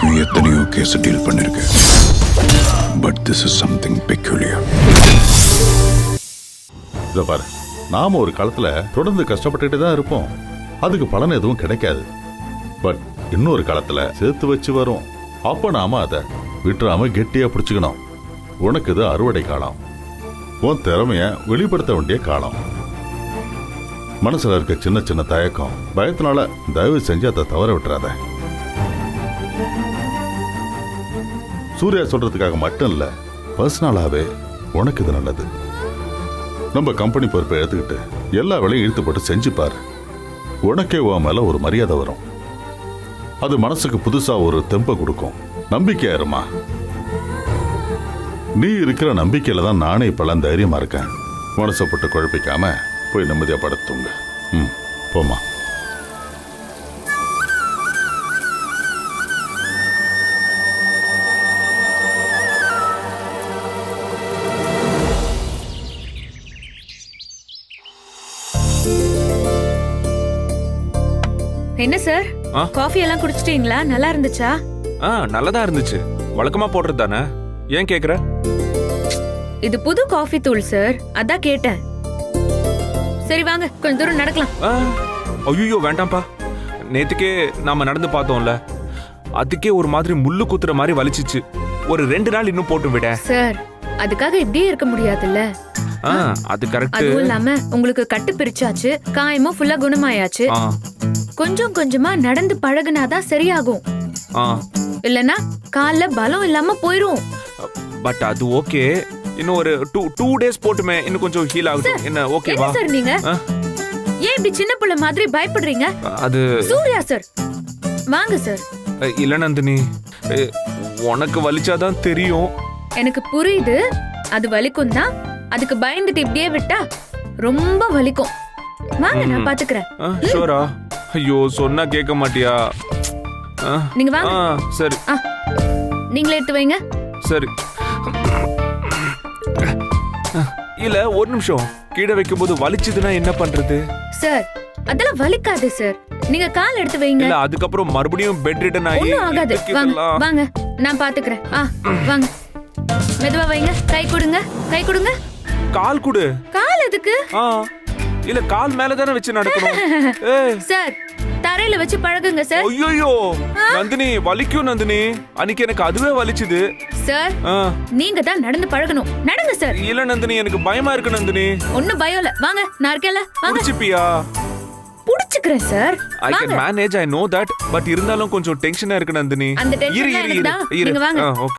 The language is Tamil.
வரைக்கும் எத்தனையோ கேஸ் டீல் பண்ணிருக்கேன். But this is something peculiar. இத பாரு, நாம ஒரு காலத்துல தொடர்ந்து கஷ்டப்பட்டுட்டு தான் இருப்போம். அதுக்கு பலன் எதுவும் கிடைக்காது. பட் இன்னொரு காலத்துல சேர்த்து வச்சு வரும். அப்ப நாம அதை விட்டுறாம கெட்டியா பிடிச்சுக்கணும். உனக்கு இது அறுவடை காலம். உன் திறமைய வெளிப்படுத்த வேண்டிய காலம். மனசுல இருக்க சின்ன சின்ன தயக்கம், பயத்தினால தயவு செஞ்சு அதை தவற விட்டுறாத. சூர்யா சொல்றதுக்காக மட்டும் இல்ல, பர்சனலாவே உனக்கு இது நல்லது. நம்ம கம்பெனி பொறுப்பை எடுத்துக்கிட்டு எல்லா வேலையும் இழுத்து போட்டு செஞ்சு பாரு. உனக்கே உன் மேல ஒரு மரியாதை வரும். அது மனசுக்கு புதுசா ஒரு தெம்பை கொடுக்கும். நம்பிக்கையா இருமா. நீ இருக்கிற நம்பிக்கையில தான் நானே இப்பெல்லாம் தைரியமா இருக்கேன். மனசை போட்டு குழப்பிக்காம போய் நிம்மதியா படுத்துங்க. போமா. என்ன சார், காஃபி எல்லாம் குடிச்சிட்டீங்களா? நல்லா இருந்துச்சா? நல்லதா இருந்துச்சு. வழக்கமா போடுறது தானே, ஏன் கேக்குற? இது புது காஃபி தூள் சார், அதான் கேட்டேன். சரி வாங்க, கொஞ்ச தூரம் நடக்கலாம். ஐயோ வேண்டாம்ப்பா. நேத்துக்கே நாம நடந்து பார்த்தோம்ல, அதுக்கே ஒரு மாதிரி முள்ளு குத்துற மாதிரி வலிச்சிச்சு. ஒரு 2 நாள் இன்னும் போட்டு விட. சார், அதுக்காக இப்படியே இருக்க முடியாதுல்ல. அது கரெக்ட். அதுவும் இல்லாம உங்களுக்கு கட்டு பிரிச்சாச்சு, காயமும் ஃபுல்லா குணமாயாச்சு. கொஞ்சம் கொஞ்சமா நடந்து பழகுனாதான் சரியாகும். இல்லனா கால்ல பலம் இல்லாம போயிரும். பட் அது ஓகே. இன்னும் ஒரு 2 டேஸ் போட்டுமே இன்னும் கொஞ்சம் ஹீல் ஆகும். என்ன ஓகேவா? சார் நீங்க ஏன் இப்படி சின்ன புள்ள மாதிரி பயப்படுறீங்க? அது சூர்யா சார், வாங்க சார். இல்ல நந்தினி, உனக்கு வலிச்சாதான் தெரியும். எனக்கு புரியுது, அது வலிக்கும் தான். அதுக்கு பயந்துட்டு இப்படியே விட்டா ரொம்ப வலிக்கும். வாங்க, நான் பாத்துக்கிறேன். ஷூரா? ஐயோ சொன்னா கேட்க மாட்டியா? நீங்க வாங்க. சரி, நீங்களே எடுத்து வைங்க. சரி. இல்ல ஒரு நிமிஷம், கீழே வைக்கும் போது வலிச்சதுன்னா என்ன பண்றது? சார், அதெல்லாம் வலிக்காது சார். நீங்க கால் எடுத்து வைங்க. இல்ல அதுக்கப்புறம் மறுபடியும் பெட் ரிட்டன் ஆகி ஒண்ணும் ஆகாது. வாங்க வாங்க, நான் பாத்துக்கிறேன். வாங்க, மெதுவா வைங்க. கை கொடுங்க, கை கொடுங்க. கால் கொடு. கால் எதுக்கு? இல்ல கால் மேல தானே வச்சு நடக்கணும். சார், தரையில வச்சு பழகுங்க சார். ஐயோ நந்தினி, வலிக்கும் நந்தினி. அன்னைக்கு எனக்கு அதுவே வலிச்சுது. சார், நீங்க தான் நடந்து பழகணும். நடங்க சார். இல்ல நந்தினி, எனக்கு பயமா இருக்கு நந்தினி. ஒண்ணும் பயம் இல்ல, வாங்க, நான் இருக்கேன்ல. வாங்க. புடிச்சிப்பியா? புடிச்சுக்கிறேன் சார். I can manage, I know that. But இருந்தாலும் கொஞ்சம் டென்ஷனா இருக்கு நந்தினி. அந்த டென்ஷன் இரு. நீங்க வாங்க. ஓகே.